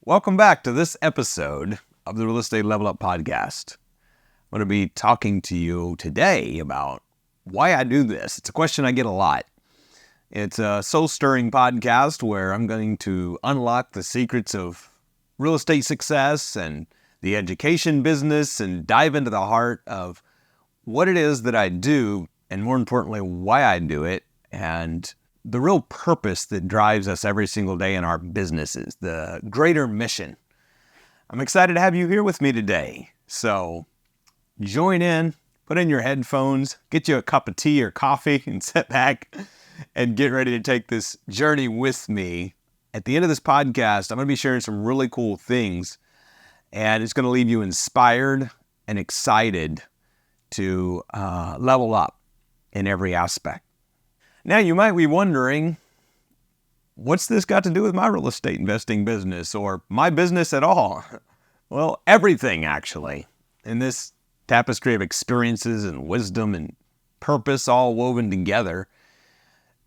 Welcome back to this episode of the Real Estate Level Up Podcast. I'm going to be talking to you today about why I do this. It's a question I get a lot. It's a soul-stirring podcast where I'm going to unlock the secrets of real estate success and the education business and dive into the heart of what it is that I do and, more importantly, why I do it and the real purpose that drives us every single day in our businesses, the greater mission. I'm excited to have you here with me today. So join in, put in your headphones, get you a cup of tea or coffee and sit back and get ready to take this journey with me. At the end of this podcast, I'm going to be sharing some really cool things, and it's going to leave you inspired and excited to level up in every aspect. Now, you might be wondering, what's this got to do with my real estate investing business or my business at all? Well, everything, actually. In this tapestry of experiences and wisdom and purpose all woven together,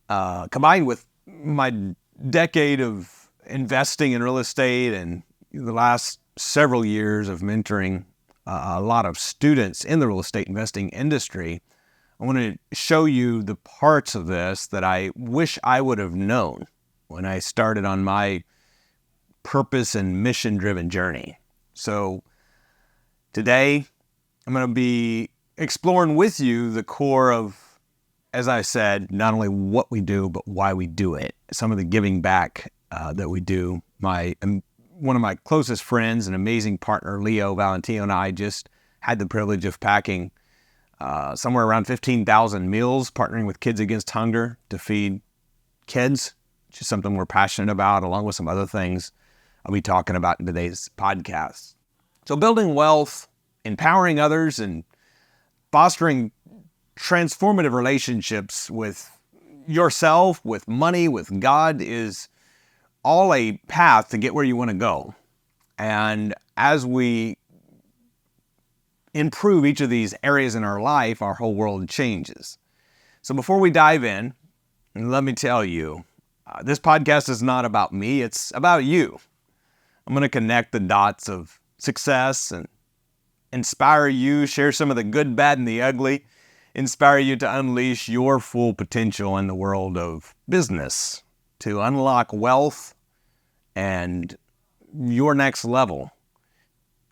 combined with my decade of investing in real estate and the last several years of mentoring a lot of students in the real estate investing industry, I want to show you the parts of this that I wish I would have known when I started on my purpose and mission-driven journey. So today, I'm going to be exploring with you the core of, as I said, not only what we do, but why we do it. Some of the giving back that we do. One of my closest friends and amazing partner, Leo Valentino, and I just had the privilege of packing somewhere around 15,000 meals, partnering with Kids Against Hunger to feed kids, which is something we're passionate about, along with some other things I'll be talking about in today's podcast. So building wealth, empowering others, and fostering transformative relationships with yourself, with money, with God is all a path to get where you want to go. And as we improve each of these areas in our life, our whole world changes. So before we dive in, let me tell you, this podcast is not about me, it's about you. I'm going to connect the dots of success and inspire you, share some of the good, bad, and the ugly, inspire you to unleash your full potential in the world of business, to unlock wealth and your next level.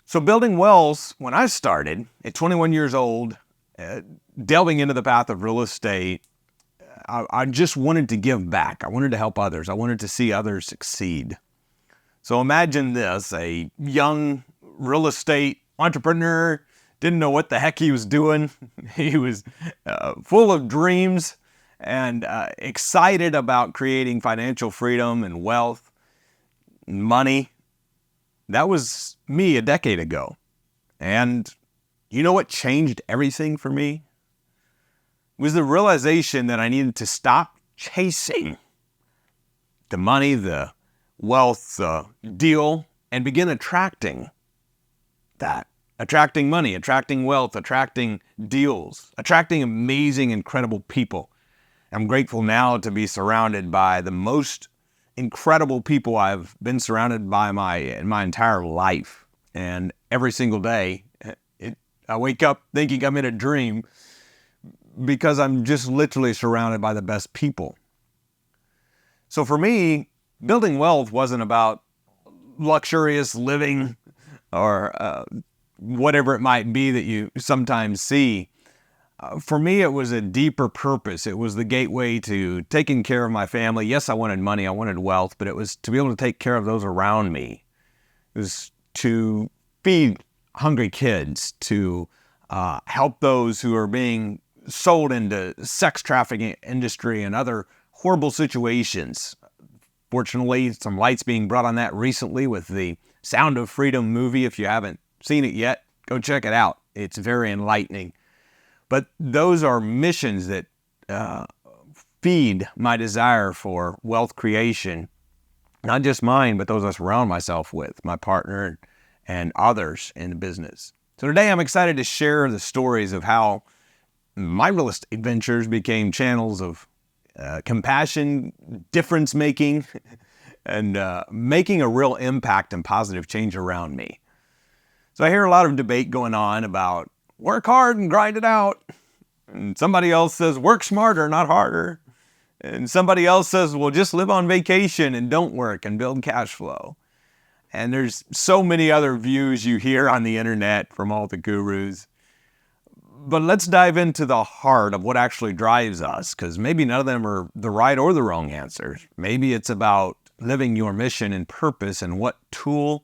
So building wells, when I started at 21 years old, delving into the path of real estate, I just wanted to give back. I wanted to help others. I wanted to see others succeed. So imagine this, a young real estate entrepreneur, didn't know what the heck he was doing. He was full of dreams and excited about creating financial freedom and wealth, and money. That was me a decade ago. And you know what changed everything for me? It was the realization that I needed to stop chasing the money, the wealth, the deal, and begin attracting that. Attracting money, attracting wealth, attracting deals, attracting amazing, incredible people. I'm grateful now to be surrounded by the most incredible people I've been surrounded by in my entire life. And every single day, I wake up thinking I'm in a dream because I'm just literally surrounded by the best people. So for me, building wealth wasn't about luxurious living or whatever it might be that you sometimes see. For me, it was a deeper purpose. It was the gateway to taking care of my family. Yes, I wanted money, I wanted wealth, but it was to be able to take care of those around me. It was to feed hungry kids, to help those who are being sold into sex trafficking industry and other horrible situations. Fortunately, some light's being brought on that recently with the Sound of Freedom movie. If you haven't seen it yet, go check it out. It's very enlightening. But those are missions that feed my desire for wealth creation, not just mine, but those I surround myself with, my partner and others in the business. So today I'm excited to share the stories of how my real estate ventures became channels of compassion, difference making, and making a real impact and positive change around me. So I hear a lot of debate going on about work hard and grind it out. And somebody else says work smarter, not harder. And somebody else says, well, just live on vacation and don't work and build cash flow. And there's so many other views you hear on the internet from all the gurus. But let's dive into the heart of what actually drives us, because maybe none of them are the right or the wrong answers. Maybe it's about living your mission and purpose, and what tool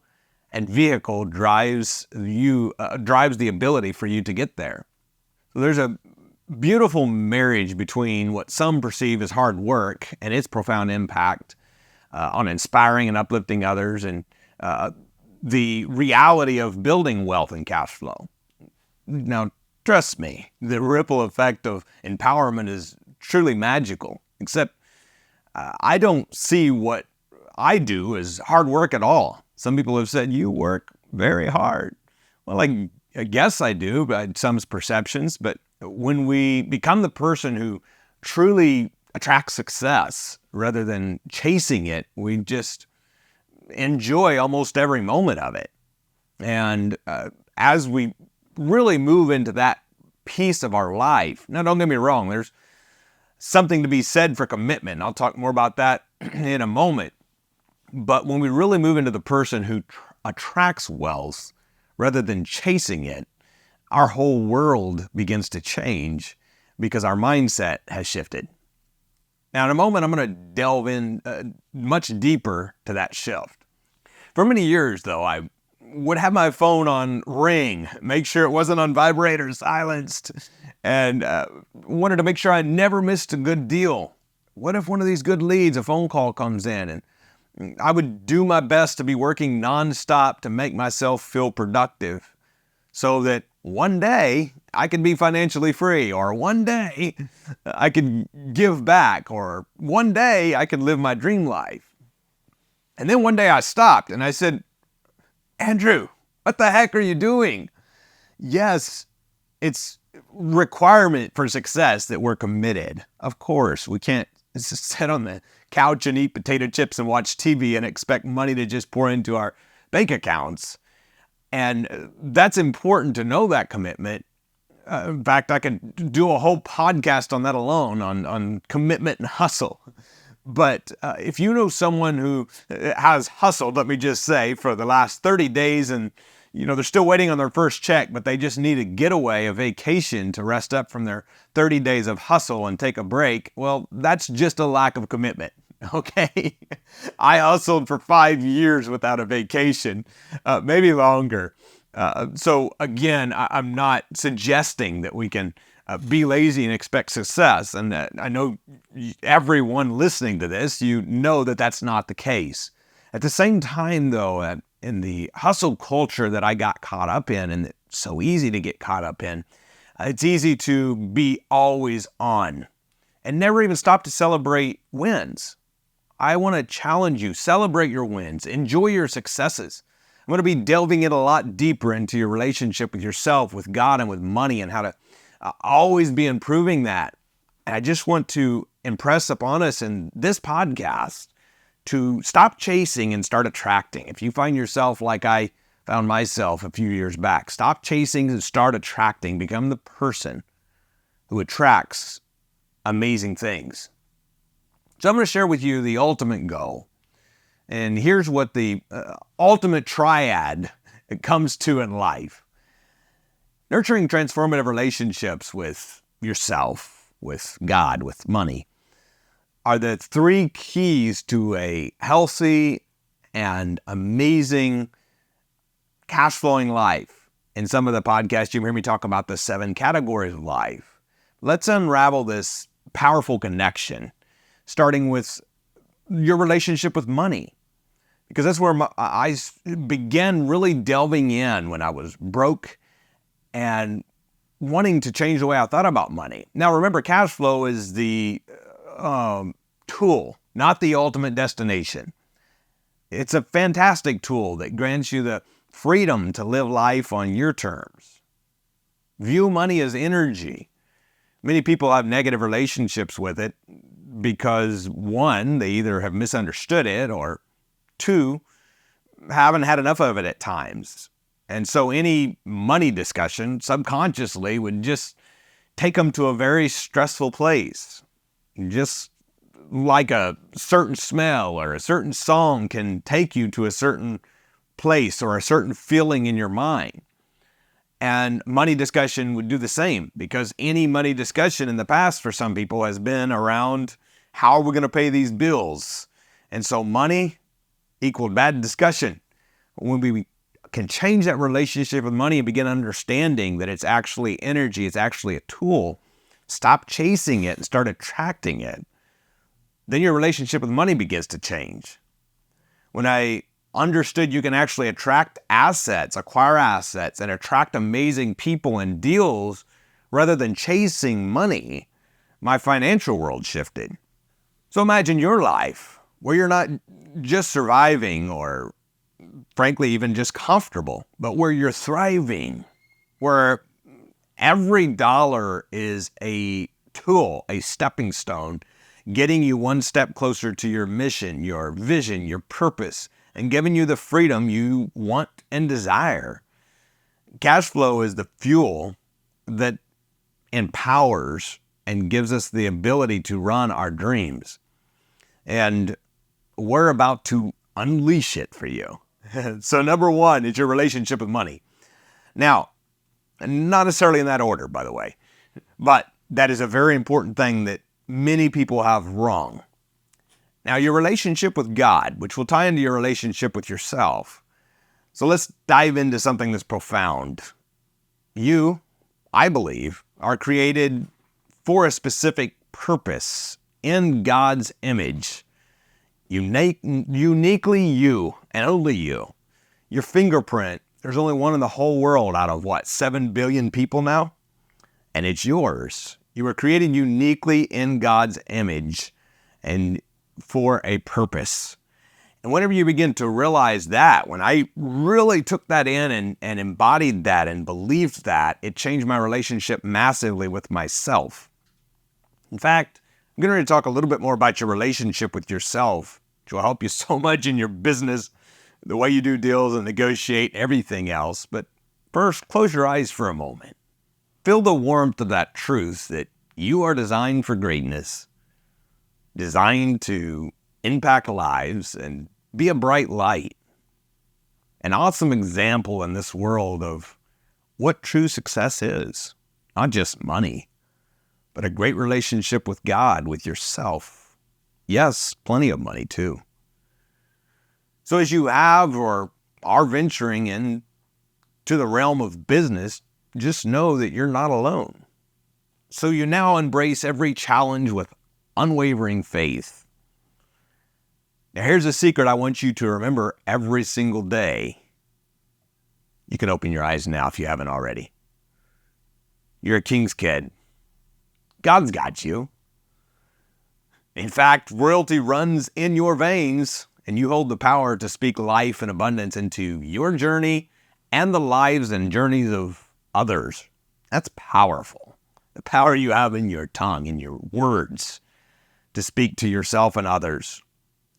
and vehicle drives the ability for you to get there. So there's a beautiful marriage between what some perceive as hard work and its profound impact on inspiring and uplifting others, and the reality of building wealth and cash flow. Now, trust me, the ripple effect of empowerment is truly magical, except I don't see what I do as hard work at all. Some people have said, you work very hard. Well, I guess I do, by some perceptions, but when we become the person who truly attracts success rather than chasing it, we just enjoy almost every moment of it. And as we really move into that piece of our life, now don't get me wrong, there's something to be said for commitment. I'll talk more about that in a moment. But when we really move into the person who attracts wealth rather than chasing it, our whole world begins to change because our mindset has shifted. Now, in a moment, I'm going to delve in much deeper to that shift. For many years, though, I would have my phone on ring, make sure it wasn't on vibrate or silenced, and wanted to make sure I never missed a good deal. What if one of these good leads, a phone call comes in, and I would do my best to be working nonstop to make myself feel productive so that one day I could be financially free, or one day I could give back, or one day I could live my dream life. And then one day I stopped and I said, Andrew, what the heck are you doing? Yes, it's requirement for success that we're committed. Of course, we can't just sit on the couch and eat potato chips and watch TV and expect money to just pour into our bank accounts. And that's important to know that commitment. In fact, I could do a whole podcast on that alone, on commitment and hustle. But if you know someone who has hustled, let me just say, for the last 30 days and they're still waiting on their first check, but they just need a getaway, a vacation to rest up from their 30 days of hustle and take a break, well, that's just a lack of commitment. Okay, I hustled for 5 years without a vacation, maybe longer. So again, I'm not suggesting that we can be lazy and expect success. And I know everyone listening to this, you know that that's not the case. At the same time, though, in the hustle culture that I got caught up in, and it's so easy to get caught up in, it's easy to be always on and never even stop to celebrate wins. I want to challenge you, celebrate your wins, enjoy your successes. I'm going to be delving in a lot deeper into your relationship with yourself, with God, and with money, and how to always be improving that. And I just want to impress upon us in this podcast to stop chasing and start attracting. If you find yourself like I found myself a few years back, stop chasing and start attracting. Become the person who attracts amazing things. So I'm going to share with you the ultimate goal. And here's what the ultimate triad comes to in life. Nurturing transformative relationships with yourself, with God, with money, are the 3 keys to a healthy and amazing cash flowing life. In some of the podcasts, you hear me talk about the 7 categories of life. Let's unravel this powerful connection, starting with your relationship with money, because that's where I began really delving in when I was broke and wanting to change the way I thought about money. Now, remember, cash flow is the tool, not the ultimate destination. It's a fantastic tool that grants you the freedom to live life on your terms. View money as energy. Many people have negative relationships with it because, one, they either have misunderstood it or Two, haven't had enough of it at times. And so any money discussion subconsciously would just take them to a very stressful place. Just like a certain smell or a certain song can take you to a certain place or a certain feeling in your mind. And money discussion would do the same, because any money discussion in the past for some people has been around how are we going to pay these bills? And so money equaled bad discussion. When we can change that relationship with money and begin understanding that it's actually energy, it's actually a tool, stop chasing it and start attracting it, then your relationship with money begins to change. When I understood you can actually attract assets, acquire assets, and attract amazing people and deals rather than chasing money, my financial world shifted. So imagine your life where you're not just surviving or frankly even just comfortable, but where you're thriving, where every dollar is a tool, a stepping stone, getting you one step closer to your mission, your vision, your purpose, and giving you the freedom you want and desire. Cash flow is the fuel that empowers and gives us the ability to run our dreams. And we're about to unleash it for you. So number one is your relationship with money. Now, not necessarily in that order, by the way, but that is a very important thing that many people have wrong. Now, your relationship with God, which will tie into your relationship with yourself. So let's dive into something that's profound. You, I believe, are created for a specific purpose in God's image. Uniquely you and only you. Your fingerprint, there's only one in the whole world out of 7 billion people now? And it's yours. You were created uniquely in God's image and for a purpose. And whenever you begin to realize that, when I really took that in and embodied that and believed that, it changed my relationship massively with myself. In fact, I'm going to talk a little bit more about your relationship with yourself, which will help you so much in your business, the way you do deals and negotiate everything else. But first, close your eyes for a moment. Feel the warmth of that truth that you are designed for greatness, designed to impact lives and be a bright light. An awesome example in this world of what true success is. Not just money, but a great relationship with God, with yourself. Yes, plenty of money too. So as you have or are venturing into the realm of business, just know that you're not alone. So you now embrace every challenge with unwavering faith. Now here's a secret I want you to remember every single day. You can open your eyes now if you haven't already. You're a king's kid. God's got you. In fact, royalty runs in your veins, and you hold the power to speak life and abundance into your journey and the lives and journeys of others. That's powerful. The power you have in your tongue, in your words, to speak to yourself and others.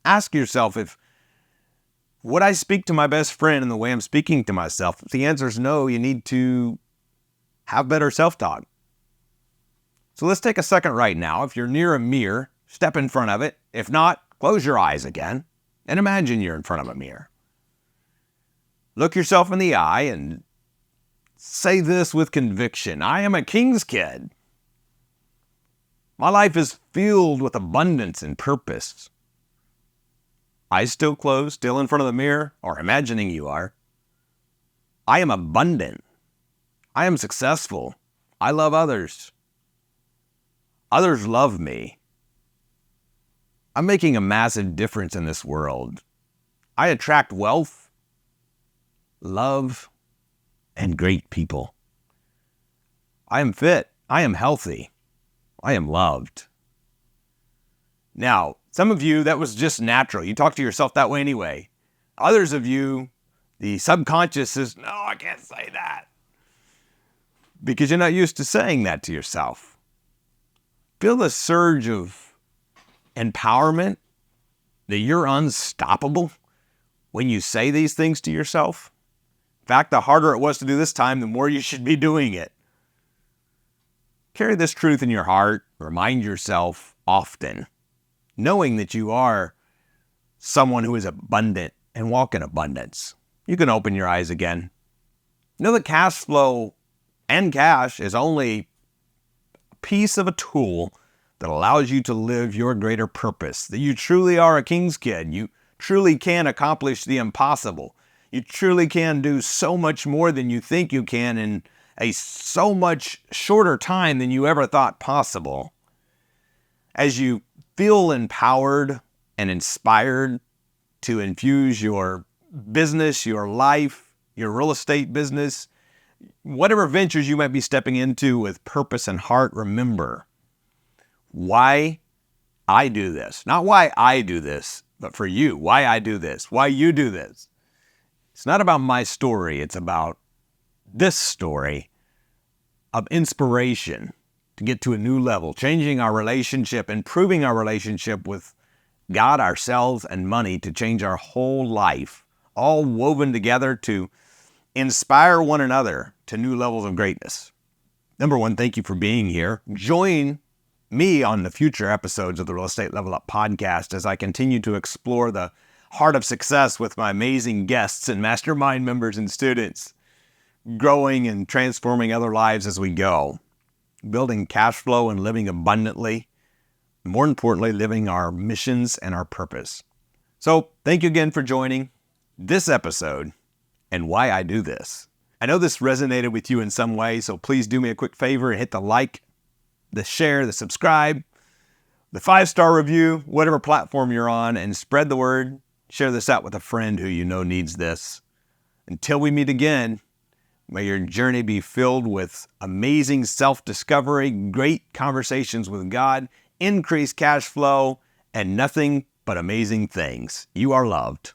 Ask yourself, if would I speak to my best friend in the way I'm speaking to myself? If the answer is no, you need to have better self-talk. So let's take a second right now. If you're near a mirror, step in front of it. If not, close your eyes again and imagine you're in front of a mirror. Look yourself in the eye and say this with conviction. I am a king's kid. My life is filled with abundance and purpose. Eyes still closed, still in front of the mirror, or imagining you are. I am abundant. I am successful. I love others. Others love me. I'm making a massive difference in this world. I attract wealth, love, and great people. I am fit. I am healthy. I am loved. Now, some of you, that was just natural. You talk to yourself that way anyway. Others of you, the subconscious says, no, I can't say that. Because you're not used to saying that to yourself. Feel the surge of empowerment, that you're unstoppable, when you say these things to yourself. In fact, the harder it was to do this time, the more you should be doing it. Carry this truth in your heart. Remind yourself often, knowing that you are someone who is abundant and walk in abundance. You can open your eyes again. Know that cash flow and cash is only a piece of a tool that allows you to live your greater purpose, that you truly are a king's kid. You truly can accomplish the impossible. You truly can do so much more than you think you can in a so much shorter time than you ever thought possible. As you feel empowered and inspired to infuse your business, your life, your real estate business, whatever ventures you might be stepping into with purpose and heart, remember why I do this. Not why I do this, but for you, why I do this, why you do this. It's not about my story. It's about this story of inspiration to get to a new level, changing our relationship, improving our relationship with God, ourselves, and money to change our whole life, all woven together to inspire one another to new levels of greatness. Number one, thank you for being here. Join me on the future episodes of the Real Estate Level Up podcast as I continue to explore the heart of success with my amazing guests and mastermind members and students, growing and transforming other lives as we go, building cash flow and living abundantly, more importantly, living our missions and our purpose. So thank you again for joining this episode and why I do this. I know this resonated with you in some way, so please do me a quick favor and hit the like, the share, the subscribe, the 5-star review, whatever platform you're on, and spread the word. Share this out with a friend who you know needs this. Until we meet again, may your journey be filled with amazing self-discovery, great conversations with God, increased cash flow, and nothing but amazing things. You are loved.